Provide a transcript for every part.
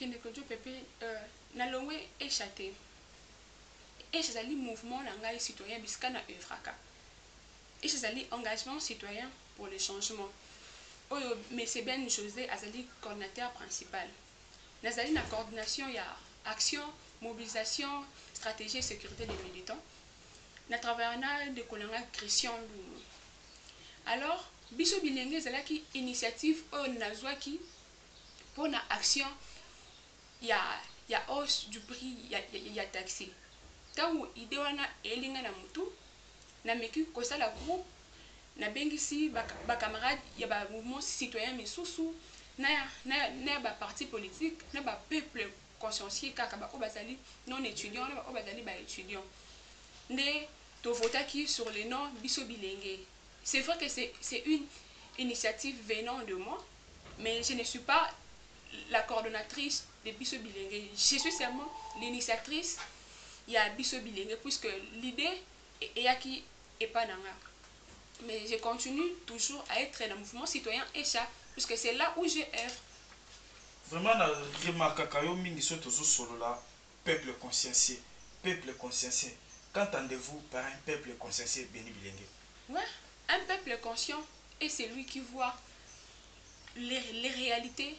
kende ko jo pepe na longwe échaté et chez ali mouvement nanga citoyen bisika na œuvraka et chez ali engagement citoyen pour le changement oyo monsieur Ben José azali coordinateur principal nazali na coordination ya action mobilisation stratégie et sécurité des militants na travers na de kolanga Christian Lumu. Alors biso bilenge ezalaki initiative oyo nazwaki pour na action ya hausse du prix ya taxi tango idée wana elinga na mutu na meki kosala groupe na bengisi ba camarades ya ba mouvement citoyen misusu na ba parti politique na ba peuple consciencieux kaka ba obazali non étudiant na ba obazali ba étudiant nde to votaki sur les noms biso bilenge. C'est vrai que c'est une initiative venant de moi, mais je ne suis pas la coordonnatrice de Bisso Bilingue. Je suis seulement l'initiatrice il y a Bisso Bilingue, puisque l'idée est qui est pas nanga. Mais je continue toujours à être dans le mouvement citoyen et ça, puisque c'est là où je œuvre. Vraiment, la remarque kayo mingi soto solo là, peuple consciencieux, peuple consciencieux. Qu'entendez-vous par un peuple consciencieux Béni Bilingue? Ouais, un peuple conscient est celui qui voit les réalités,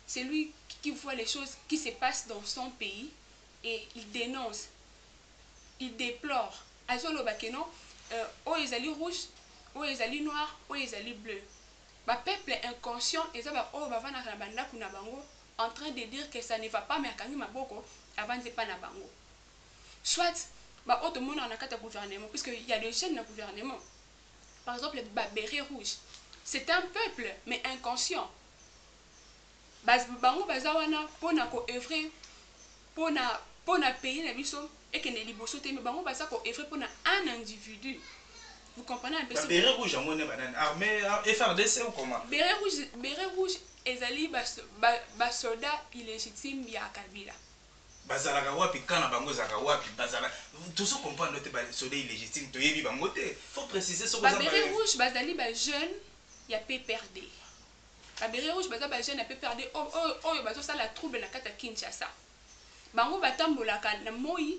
c'est lui qui voit les choses qui se passent dans son pays et il dénonce, il déplore. Azolo bakeno, o ezali rouge, o ezali noir, o ezali bleu. Ba peuple inconscient, ezaba o bavana na banda kuna bango en train de dire que ça ne va pas mais akangi maboko avant de pas na bango. Soit ba autre monde en akata gouvernement puisque il y a des jeunes dans gouvernement. Par exemple, le béret rouge, c'est un peuple mais inconscient. Bango bazawana pona ko œuvrer pona payer la biso et que ne liboso te mais bango baza ko œuvrer pona un individu. Vous comprenez un peu ça? Béret rouge en monnaie banane armée FRDC ou comment? Béret rouge ezali ba soldat illégitime ya Kabila. Bazalaka wapi kana bango zaka wapi bazala tout ce comprendre te ba soldat illégitime to yebi bango te faut préciser ce que ba béret rouge bazali ba jeune ya PPRD. Ba béret rouge bazali ba jeune ya PPRD oyo bazo sala trouble na kata Kinshasa. Bango batambolaka na moi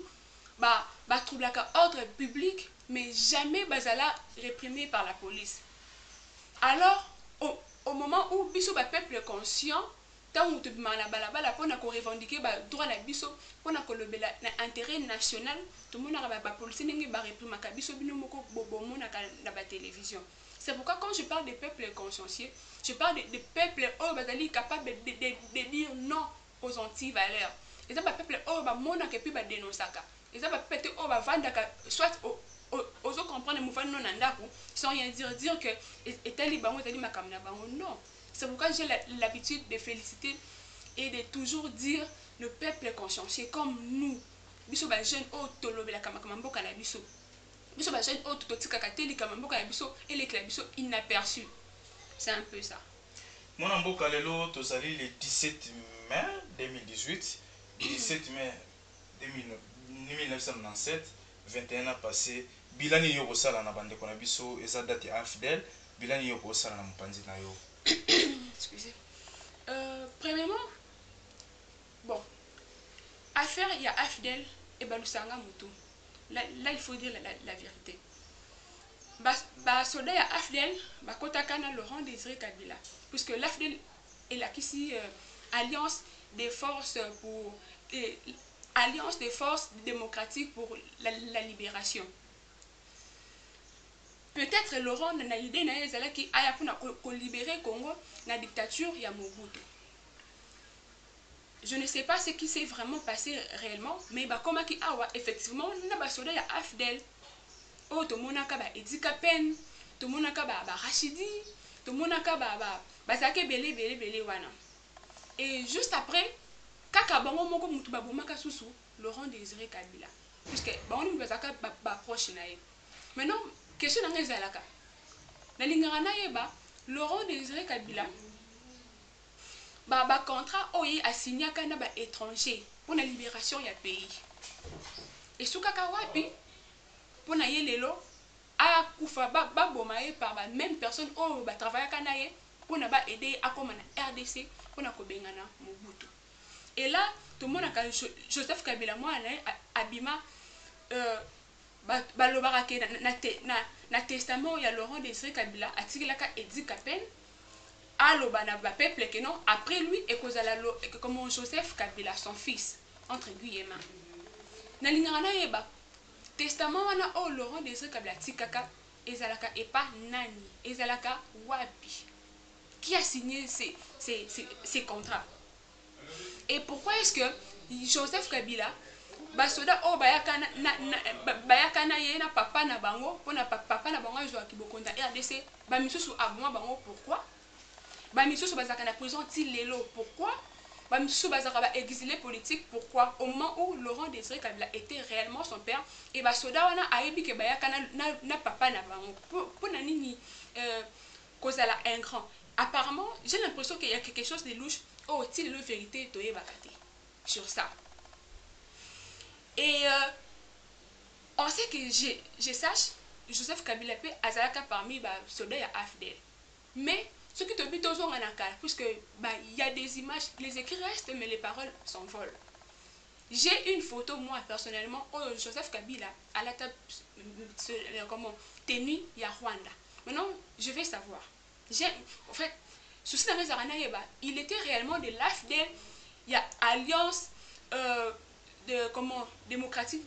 ba troublaka ordre public mais jamais bazala réprimé par la police. Alors au moment où biso ba peuple conscient tant que tu m'as la balabala pour nous revendiquer le droit à biso pour nous l'intérêt national tout le monde a la police n'est pas réprimé à biso binomoko bobomo na la télévision. C'est pourquoi quand je parle des peuples consciencieux, je parle des peuples qui sont capables de dire non aux anti-valeurs. Et ça va peuple qui sont capables de dénoncer. Et ça va peuple qui vont soit aux autres comprendre les mouvements non andako sans rien dire que est libre non. C'est pourquoi j'ai l'habitude de féliciter et de toujours dire le peuple consciencieux comme nous. Biso ba jeune o tolobela kamakamboka na biso. Biso ba jeune o totika kateli kamamboka na biso et les biso inaperçus. C'est un peu ça. Mon amboka lelo tozali le 17 mai 2018, 17 mai 1997, 21 ans passé. Bilani yoko sala na bande kona biso eza date AFDEL, bilani yoko sala na mpanzi na yo. Excusez. Premièrement, bon, affaire il y a AFDEL et Balusanga Moutou. Là il faut dire la vérité. Soldat ya AFDEL, Kotakana Laurent Désiré Kabila, puisque l'AFDEL est là ici alliance des forces démocratiques pour la libération. Peut-être Laurent n'a idée qui a libérer Congo la dictature ya Mobutu. Je ne sais pas ce qui s'est vraiment passé réellement, mais comme qui a effectivement na ba soldat ya AFDEL. Oh to monaka ba Edika Pen, to monaka ba Rachidi, to monaka ba zake belé wana. Et juste après kaka bango moko mutu ba bomaka susu Laurent Désiré Kabila. Puisque bango ba zaka ba proche na ye. Maintenant question na ngezalaka na lingara na yeba Laurent Désiré Kabila ba contrat oyi a signé kana ba étranger pour la libération ya pays et soukaka wapi pour na yelelo a kufa ba boma ye par la même personne o ba travailler kana ye pour na ba aider à comme na RDC pour na ko bengana Mobutu Et là, tout le monde a Joseph Kabila, moi, Abima, balobaka na testament ya Laurent Désiré Kabila atikilaka Edi Kapen aloba na ba peuple que non après lui et kozala comme Joseph Kabila son fils entre guillemets na lingana yeba testament wana o Laurent Désiré Kabila tikaka ezalaka epa nani ezalaka wapi qui a signé ces contrats et pourquoi est-ce que Joseph Kabila basoda o bayaka na ye na papa na bango pona papa na bango azwa kibokonda RDC ba misusu aboma bango pourquoi ba misusu bazaka na prison ti lelo pourquoi ba misusu bazaka ba exilé politique pourquoi au moment où Laurent Désiré Kabila était réellement son père et basoda wana ayebi ke bayaka na papa na bango pona nini kozala un grand apparemment j'ai l'impression qu'il y a quelque chose de louche oh ti lelo vérité toyebaka te sur ça. Et on sait que je sache, Joseph Kabila peut azalaka parmi les soldats de AFDL. Mais ce qui te dit toujours en akal, puisque il y a des images, les écrits restent, mais les paroles s'envolent. J'ai une photo, moi personnellement, où Joseph Kabila a la table tenue à Rwanda. Maintenant, je vais savoir. En fait, il était réellement de l'AFDL, il y a Alliance. Démocratique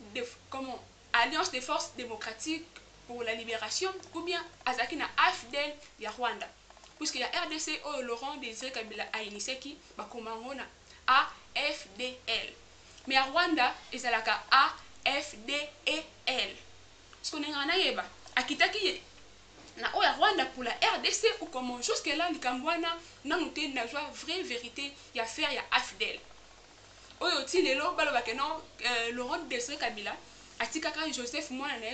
Alliance des forces démocratiques pour la libération ou bien Azakina AFDL ya Rwanda puisque ya RDC ou Laurent Désiré Kabila a initié qui bakomangona AFDL mais à Rwanda ezalaka AFDEL ce qu'on est ngana yeba akitaki na o ya Rwanda pour la RDC ou comment jusque là likambwana na muté na joie vraie vérité ya faire ya AFDL oyo ti lelo balobaka non Laurent Désiré Kabila atikaka Joseph Moana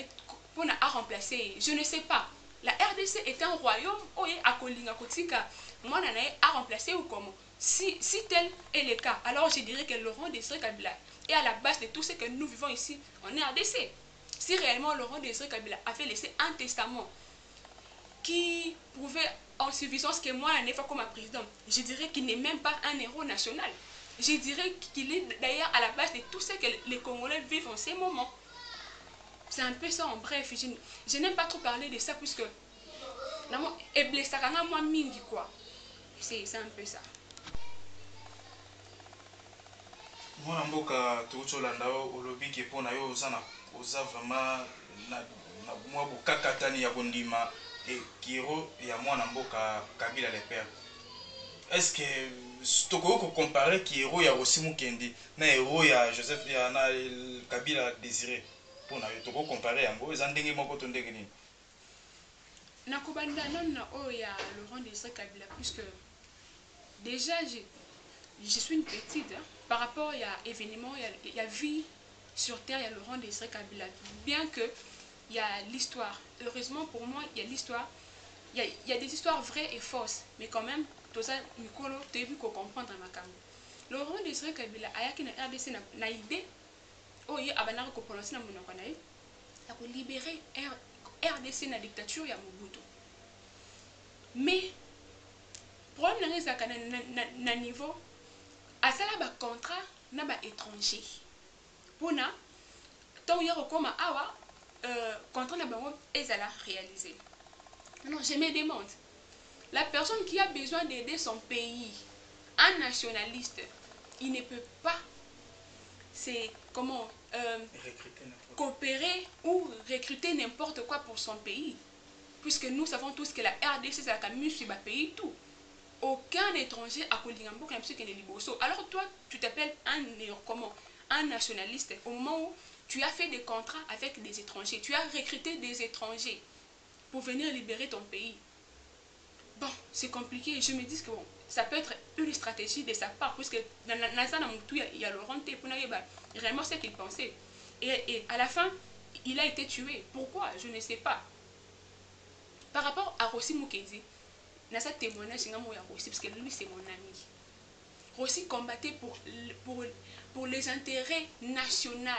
pour a remplacer je ne sais pas la RDC est un royaume oyo akolinga kotika Moana a remplacer ou comment si tel est le cas alors je dirais que Laurent Désiré Kabila est à la base de tout ce que nous vivons ici en RDC si réellement Laurent Désiré Kabila avait laissé un testament qui prouvait en suffisance que Moana n'est pas comme un président je dirais qu'il n'est même pas un héros national. Je dirais qu'il est d'ailleurs à la base de tout ce que les Congolais vivent en ces moments. C'est un peu ça en bref. Je n'aime pas trop parler de ça puisque c'est un peu ça. Moi, mboka tozolanda olobi ke pona yo oza vraiment na mwa bokakatani ya kondima e kiro ya mwana mboka Kabila le père. Est-ce que tu peux comparer qui héros ya aussi Mukendi na héros ya Joseph ya na Kabila Désiré pour na tu peux comparer yango ezandenge moko to ndenge nini na kobanda non o ya Laurent Désiré Kabila puisque déjà je suis une petite hein, par rapport à événement il y a vie sur terre il y a Laurent Désiré Kabila bien que il y a l'histoire heureusement pour moi il y a l'histoire il y a des histoires vraies et fausses mais quand même tout ça mikolo tebi ko comprendre makambo Laurent Désiré Kabila ayaki na RDC na idée oye abanaka ko prononcer na monoko na ye ya ko libérer RDC na dictature ya Mobutu mais problème na ezaka na niveau asala ba contrat na ba étranger pona tant ya ko koma awa contrat na bango ezala réalisé non je me demande la personne qui a besoin d'aider son pays, un nationaliste, il ne peut pas coopérer ou recruter n'importe quoi pour son pays. Puisque nous savons tous que la RDC, c'est la sur le pays tout. Aucun étranger a Kolingambo qui est liboso. Alors toi, tu t'appelles un nationaliste au moment où tu as fait des contrats avec des étrangers. Tu as recruté des étrangers pour venir libérer ton pays. Bon, c'est compliqué. Je me dis que bon, ça peut être une stratégie de sa part, puisque dans il y a Laurent T. Vraiment ce qu'il pensait. Et à la fin, il a été tué. Pourquoi? Je ne sais pas. Par rapport à Rossi Mukendi, dans sa témoignage, parce que lui, c'est mon ami. Rossi combattait pour les intérêts nationaux.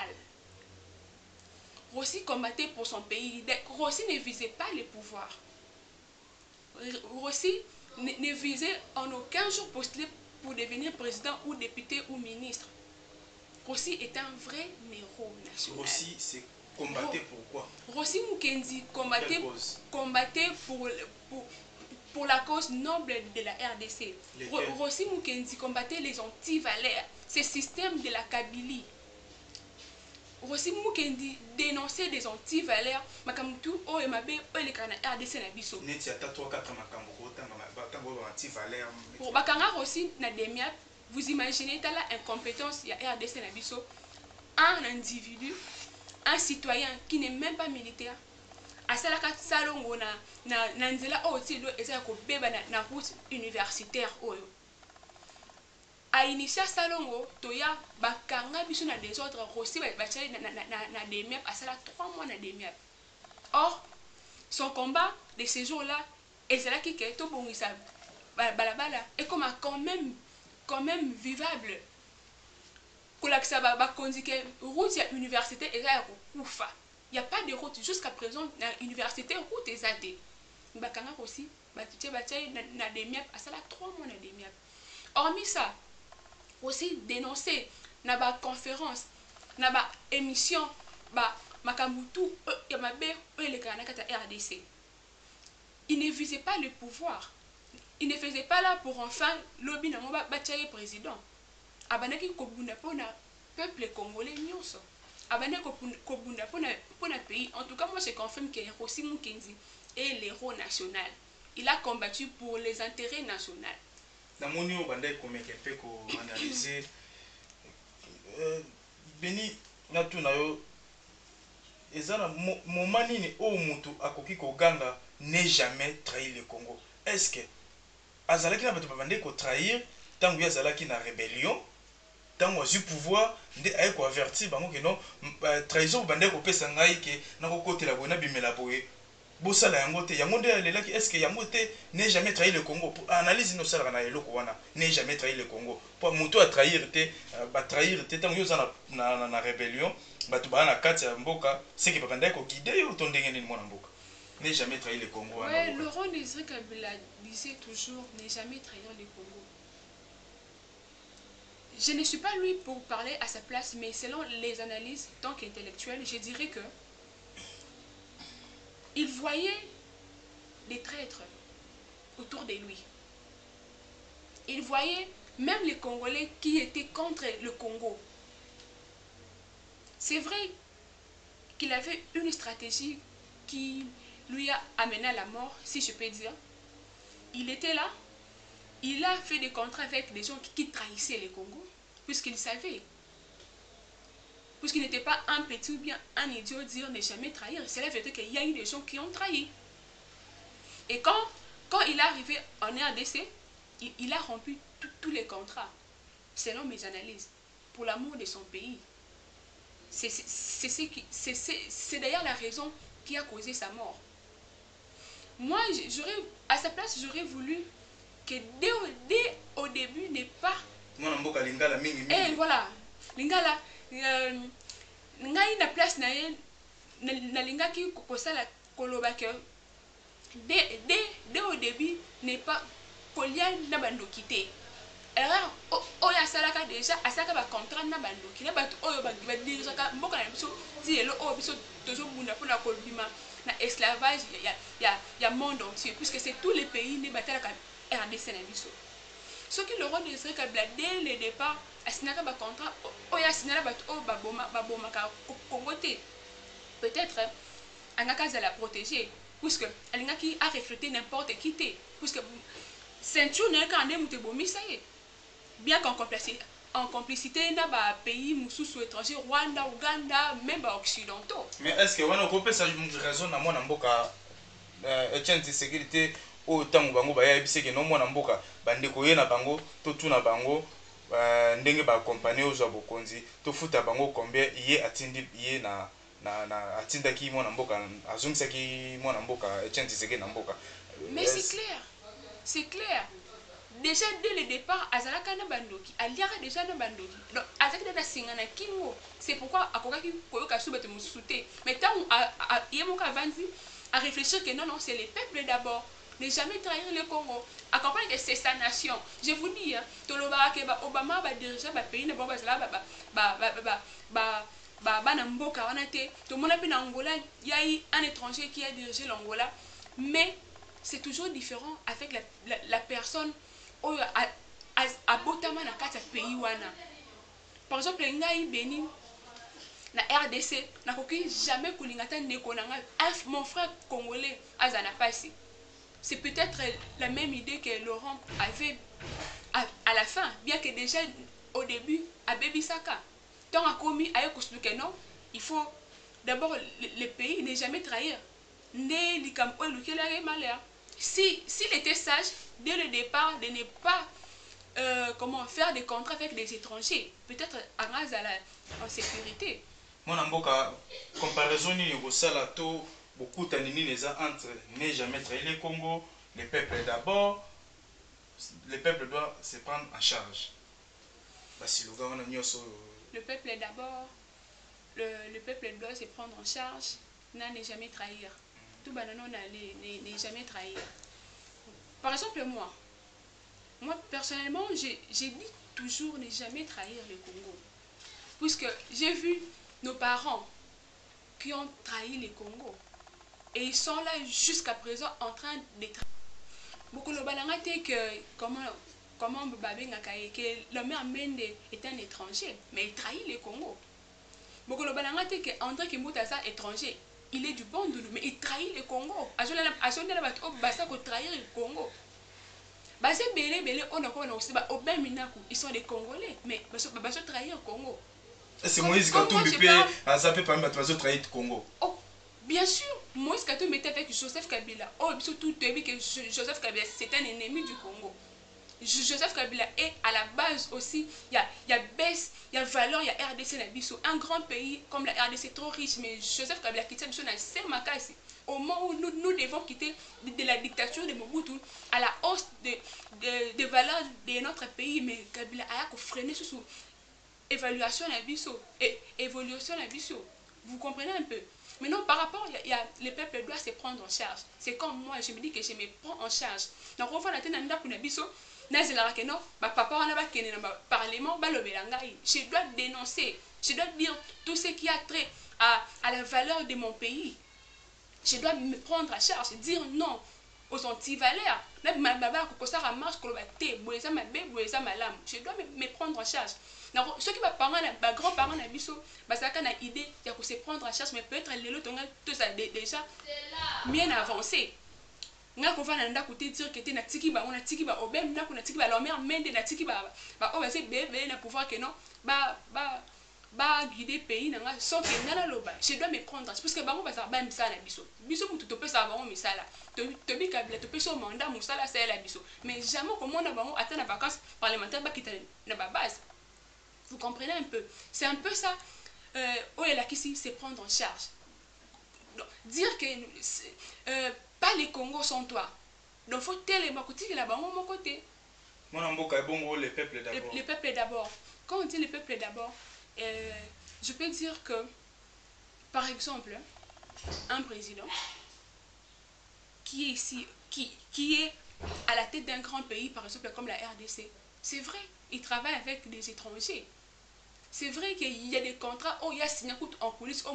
Rossi combattait pour son pays. Rossi ne visait pas les pouvoirs. Rossi ne visait en aucun jour postuler pour devenir président ou député ou ministre. Rossi est un vrai héros national. Rossi, c'est combattre pourquoi? Rossi Mukendi combattait pour la cause noble de la RDC. Rossi Mukendi combattait les anti-valeurs, ce système de la Kabylie. Rossi Mukendi dénonçait des anti-valeurs. Makamutu o emabe o elekana RDC na biso. Neti ata 3-4 makambo tango anti-valeurs. Pour bakanga Rossi na demiap, vous imaginez la incompétence ya RDC na biso. Un individu, un citoyen qui n'est même pas militaire, à salaka salongo na nzela o tilo eza ko beba na route universitaire oyo. A initié salongo toya bakanga biso na désordre Rossi bachali na demiap à sala 3 mois na demiap. Or son combat de ces jours-là ezala ki ke to bongisa balabala et comme quand même vivable. Kolakisa bakonzi ke route ya université eza ya kufa. Il n'y a pas de route jusqu'à présent na université route ezate. Bakanga aussi bachali na demiap à sala 3 mois na demiap. Hormis ça, aussi dénoncer na ba conférence na ba émission ba makamutu ya mabe elekana kata RDC. Il ne visait pas le pouvoir, il ne faisait pas là pour enfin lobby na moba bachali président. Abanaki kobunda pona peuple congolais nyonso, abanaki kobunda pona pays. En tout cas moi je confirme que Rossi Mukendi est l'héros national. Il a combattu pour les intérêts nationaux. Namoni o bandai komeke pe ko analyser beni na tuna yo ezana moment nini o mutu akoki koganga n'est jamais trahi le Congo. Est-ce que azalaki na bato babandai ko trahir tango ya azalaki na rébellion tango azu pouvoir nde aye ko avertir bango ke non trahison bandai ko pesa ngai ke na ko kotela bona bimela boye bosala yango te yango nde alelaki. Est-ce que yango te n'est jamais trahi le Congo? Pour analyse no sala na eloko wana n'est jamais trahi le Congo. Pour moto a trahir te ba trahir te tango yo za na rébellion bato ba na kati ya mboka c'est que bakanda ko guider yo to ndenge nini mona mboka n'est jamais trahi le Congo. Ouais, Laurent Désiré Kabila disait toujours n'est jamais trahir le Congo. Je ne suis pas lui pour parler à sa place, mais selon les analyses tant qu'intellectuelles, je dirais que il voyait des traîtres autour de lui. Il voyait même les Congolais qui étaient contre le Congo. C'est vrai qu'il avait une stratégie qui lui a amené à la mort, si je peux dire. Il était là, il a fait des contrats avec des gens qui trahissaient le Congo, puisqu'il savait. Puisqu'il n'était pas un petit ou bien un idiot dire ne jamais trahir. C'est la vérité qu'il y a eu des gens qui ont trahi. Et quand il est arrivé en RDC, il a rompu tous les contrats, selon mes analyses, pour l'amour de son pays. C'est d'ailleurs la raison qui a causé sa mort. Moi, à sa place, j'aurais voulu que dès au début n'est pas... Et voilà, Lingala... ngai na place na ye nalingaki kosala koloba ke dès au début n'est pas kolia na bandoki te. Erreur oyo asalaka déjà asaka ba contrat na bandoki na bato oyo badirisaka mboka na biso ti elo oyo biso tozobunda mpona kolobima na esclavage ya monde entier, puisque c'est tous les pays ne batalaka RDC na biso. Ce qui le roi de Israël Kabila dès le départ asinaka ba contrat oya sinala bato o baboma ka kongote. Peut-être angaka za la protéger, puisque alingaki a refléter n'importe qui te, puisque ceinture n'est qu'un des mutebomi ça y est. Bien qu'en complicité na ba pays mususu étranger, Rwanda, Ouganda, même ba occidentaux. Mais est-ce que wana ko pesa raison na mona mboka Etienne sécurité o tango bango ba yebise ke no mona mboka bandeko ye na bango to tuna bango ndenge ba compagnie ozo bokonzi to futa bango combien ye atindi ye na atindaki mona mboka azungisaki mona mboka Etienne Tshisekedi na mboka. Mais c'est clair. Déjà dès le départ azalaka na bandoki aliaka déjà na bandoki, donc azaki na singana kingo. C'est pourquoi akokaki koyoka subete musuté. Mais tant yemoka avanzi à réfléchir que non c'est les peuples d'abord. ne jamais trahir le Congo. À comprendre que c'est sa nation. Je vous dis, hein, Obama va diriger le pays, il y a eu un étranger qui a dirigé l'Angola, mais c'est toujours différent avec la personne qui a botama na kati ya pays wana. Par exemple, ngai Bénin, na RDC, na koki jamais kolingata ndeko na ngai, mon frère congolais azana pasi. C'est peut-être la même idée que Laurent avait à la fin, bien que déjà au début, à Baby Saka. Tant à commis à que non, il faut d'abord le pays ne jamais trahir. S'il était sage, dès le départ, de ne pas faire des contrats avec des étrangers, peut-être en sécurité. Mon amboka, comparaison ni la to beaucoup tanini entre ne jamais trahir le Congo, le peuple d'abord, le peuple doit se prendre en charge. Le peuple d'abord, le peuple doit se prendre en charge, n'est jamais trahir. Tout banano n'est jamais trahir. Par exemple, moi personnellement, j'ai dit toujours ne jamais trahir le Congo. Puisque j'ai vu nos parents qui ont trahi le Congo. Et ils sont là jusqu'à présent en train de trahir. Beaucoup de gens disent que comment que le maire Mende est un étranger, mais il trahit le Congo. Beaucoup de gens disent que André Kimbuta est étranger. Il est du bon doudou, mais il trahit le Congo. Il trahir le Congo. Ils sont des Congolais, mais ils sont trahir le Congo. C'est Moïse Katumbi qui a trahi le Congo. Oh, bien sûr, Moïse Katumbi était avec Joseph Kabila. Oh, surtout que Joseph Kabila, c'est un ennemi du Congo. Joseph Kabila est à la base aussi, il y a baisse, il y a valeur, il y a RDC Nabiso. Un grand pays comme la RDC trop riche, mais Joseph Kabila qui est au moment où nous devons quitter de la dictature de Mobutu à la hausse des valeurs de notre pays, mais Kabila a freiné sous évaluation Nabiso et évolution Nabiso. Vous comprenez un peu? Maintenant, par rapport, le peuple doit se prendre en charge. C'est comme moi, je me dis que je me prends en charge. Donc, on va la tête dans Nabiso. Parlement, je dois dénoncer, je dois dire tout ce qui a trait à la valeur de mon pays. Je dois me prendre en charge, dire non aux anti-valeurs. Je dois me prendre en charge. Donc, ceux qui vont grands-parents ont idée de se prendre en charge, mais peut-être tout ça déjà bien avancé. Nga ko vana nda ko te dire que te na tiki ba on a tiki ba obem na ko na tiki ba la mère mende na tiki ba o ba se bébé na pouvoir que non ba guider pays na nga so que ngala loba je dois me prendre parce que bango ba sa ba misala biso mutu to pesa bango misala to bi kabila to pesa mandat musala c'est la biso mais jamais comment na bango atteindre vacances parlementaires ba kita na ba base. Vous comprenez un peu, c'est un peu ça la qui c'est prendre en charge. Donc, dire que pas les Congo sans toi. Donc il faut tellement que là-bas mon côté. Le peuple d'abord. Le peuple d'abord. Quand on dit le peuple d'abord, je peux dire que, par exemple, un président qui est ici, qui est à la tête d'un grand pays, par exemple comme la RDC, c'est vrai, il travaille avec des étrangers. C'est vrai qu'il y a des contrats, il y a signé en coulisses,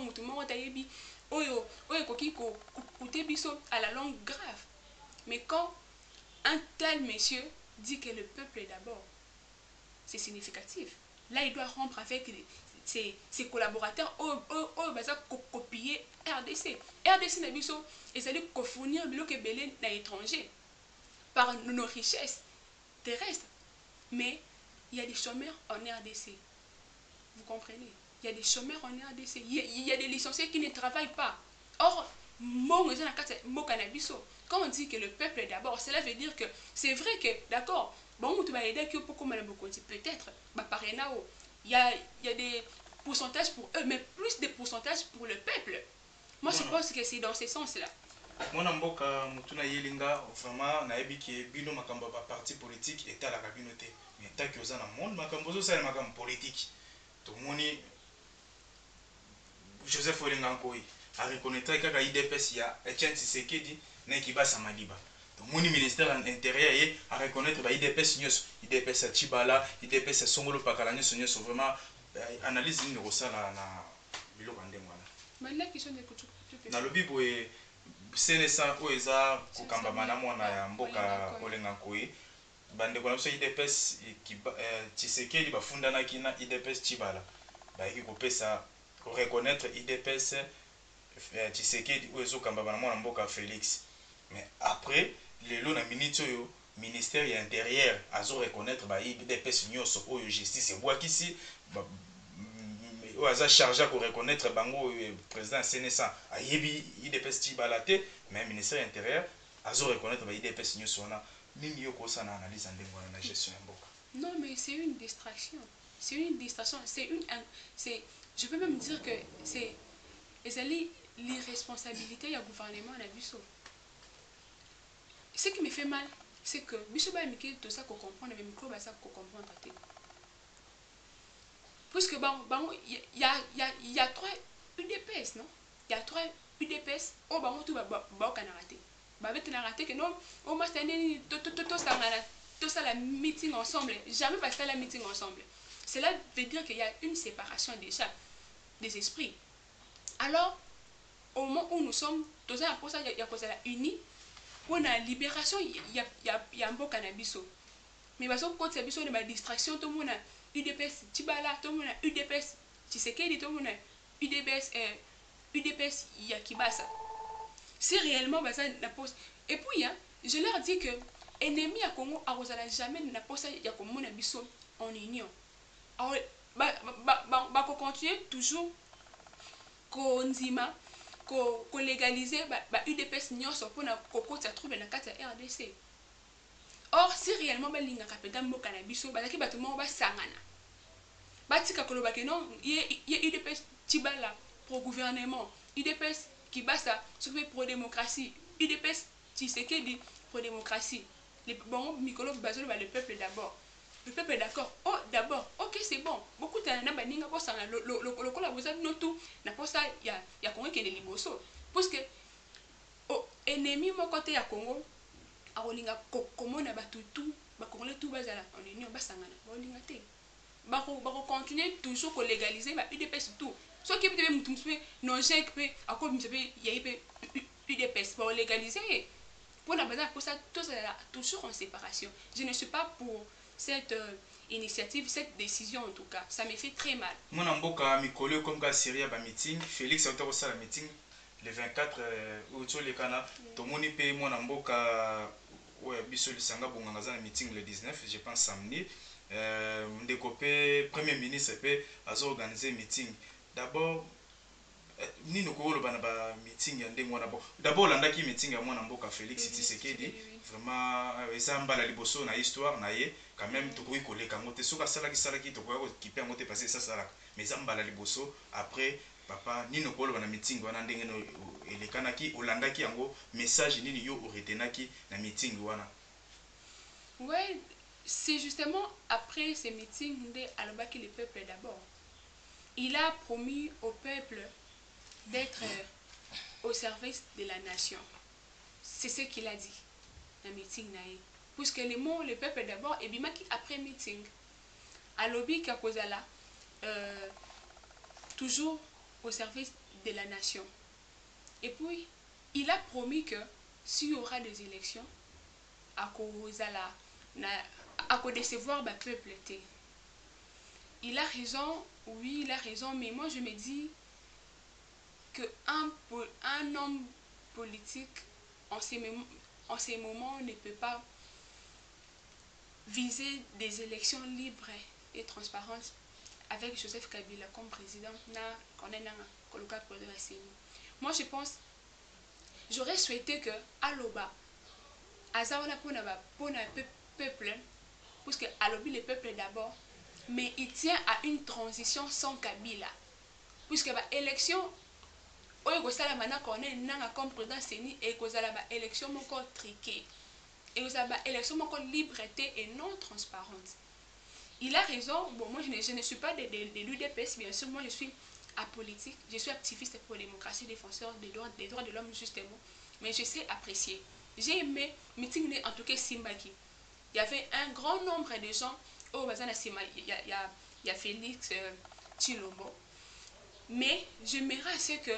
à la longue grave. Mais quand un tel monsieur dit que le peuple est d'abord, c'est significatif. Là, il doit rompre avec ses collaborateurs copier RDC. RDC n'a biso et ça lui fournir le que belé à l'étranger par nos richesses terrestres. Mais il y a des chômeurs en RDC. Vous comprenez? Il y a des chômeurs en RDC. Il y a des licenciés qui ne travaillent pas. Or, quand on dit que le peuple est d'abord, cela veut dire que c'est vrai que, d'accord, peut-être, il y a des pourcentages pour eux, mais plus de pourcentages pour le peuple. Moi, je pense que c'est dans ce sens-là. Mwana mboka mutuna yelinga vraiment nayebi ke bino makambo ba parti politique eta la communauté mais tant que ozana monde makambo zo sala makambo politique to moni Joseph Olenga Nkoi a reconnaître kaka IDPS ya Etienne Tshisekedi na Kibasa Madiba Mon ministère intérieur à reconnaître bah IDPS nyos IDPS à Chibala IDPS à Songolo Pakala nyos nyos vraiment analyse ni rosa na biloko ndenge wana mais la question de kutu na lobi boye CNSA o eza kokamba mana mwana ya mboka olenga koyi bande ko na biso IDPS Tshisekedi bafundanaki na IDPS Chibala ba ki kopesa ko reconnaître IDPS Tshisekedi o ezokamba bana mwana mboka Félix mais après lelo na minute oyo ministère ya intérieur azo reconnaître ba IDPS nyonso oyo justice ebwakisi o aza chargé ko reconnaître bango président CNSA ayebi IDPS Chibala te mais ministère intérieur azo reconnaître ba IDPS nyonso na nini yo ko sana analyse ndengo na gestion ya mboka. Non mais c'est une distraction. C'est une distraction, c'est je peux même dire que c'est l'irresponsabilité du gouvernement na biso. Ce qui me fait mal, c'est que biso ba miki tout ça qu'on comprend mais micro ba ça qu'on comprend te. Puisque il y a 3 UDPS, non? Il y a 3 UDPS au bango tout ba kana raté. Ba bête na raté que non, au moins c'est tout ça la meeting ensemble, jamais pas ça la meeting ensemble. Cela veut dire qu'il y a une séparation déjà des esprits. Alors au moment où nous sommes tous ça pour ça il y a cause la unis pour la libération il y a un beau cannabis. Mais parce que quand c'est biso de ma distraction tout le monde UDPS Chibala tout le monde UDPS Tshisekedi tout le monde UDPS il y a Kibasa. Si réellement ça la pose et puis hein, je leur dis que ennemi à Congo a jamais na posa ya komona biso en union. Alors ba ko continuer toujours ko nzima ko légaliser ba UDPS nyonso pona ko kota trouver na kati ya RDC. Or si réellement ba linga kapeta mboka na biso ba ki bato mo ba sangana. Ba tika koloba ke non ye UDPS Chibala pro gouvernement, UDPS Kibasa s'occuper pro démocratie, UDPS Tshisekedi pro démocratie. Bon, Mikolo Bazolo, le peuple d'abord. Le peuple est d'accord. Oh, d'abord, ok, c'est bon. Beaucoup de gens n'ont pas ça. Le collaborateur, non tout. N'a pas ça. Il y a Congo qui est les liboso. Parce que, oh, ennemi, mon côté à Congo, à Olinga, comment on a battu tout, bah, Congolais tout bazala, en union, bah, sangana, bah, Olinga te. Bah, continuer toujours à légaliser, bah, UDPS tout. Soit qui peut me trouver, non, j'ai que, à quoi il y a UDPS, bah, légaliser. Pour la base, pour ça, tout ça toujours en séparation. Je ne suis pas pour cette initiative, cette décision en tout cas. Ça me fait très mal. Mon amboka mikolo comme ka Syria ba meeting, Félix a été la meeting le 24 août le kana. Tomoni pe mon amboka ouais biso lisanga bonganga za meeting le 19, je pense samedi. Ndekopé premier ministre pe a organisé meeting. D'abord ni nous ko ba meeting ya ndenge wana bon d'abord landaki meeting ya mwana mboka Félix Tshisekedi vraiment eza mbala liboso na histoire na ye quand même to koyi koleka ngote soka salaki to koyi kipe ngote passer ça salaka mais eza mbala liboso après papa ni nous ko ba na meeting wana ndenge no elekanaki olandaki yango message nini yo oretenaki na meeting wana. Ouais, c'est justement après ces meetings de alobaki le peuple d'abord. Il a promis au peuple d'être au service de la nation. C'est ce qu'il a dit dans le meeting. Puisque les mots, le peuple d'abord, et bien après meeting, à lobby Kakozala, toujours au service de la nation. Et puis, il a promis que s'il y aura des élections, à Kozala, à décevoir le peuple. Il a raison, oui, il a raison, mais moi je me dis qu'un homme politique en ces moments ne peut pas viser des élections libres et transparentes avec Joseph Kabila comme président. Moi je pense, j'aurais souhaité que Aloba, Azawana pour le peuple, parce que Alobi le peuple d'abord, mais il tient à une transition sans Kabila. Puisque l'élection, comme président Séni et élection triquée et élection liberté et non transparente. Il a raison. Bon, moi je ne suis pas de l'UDPS, bien sûr. Moi je suis apolitique, je suis activiste pour la démocratie, défenseur des droits de l'homme justement, mais je sais apprécier. j'ai aimé meeting en tout cas Simbaki. Il y avait un grand nombre de gens au Bazana Sima. Il y a Félix Chilombo. Mais j'aimerais assez que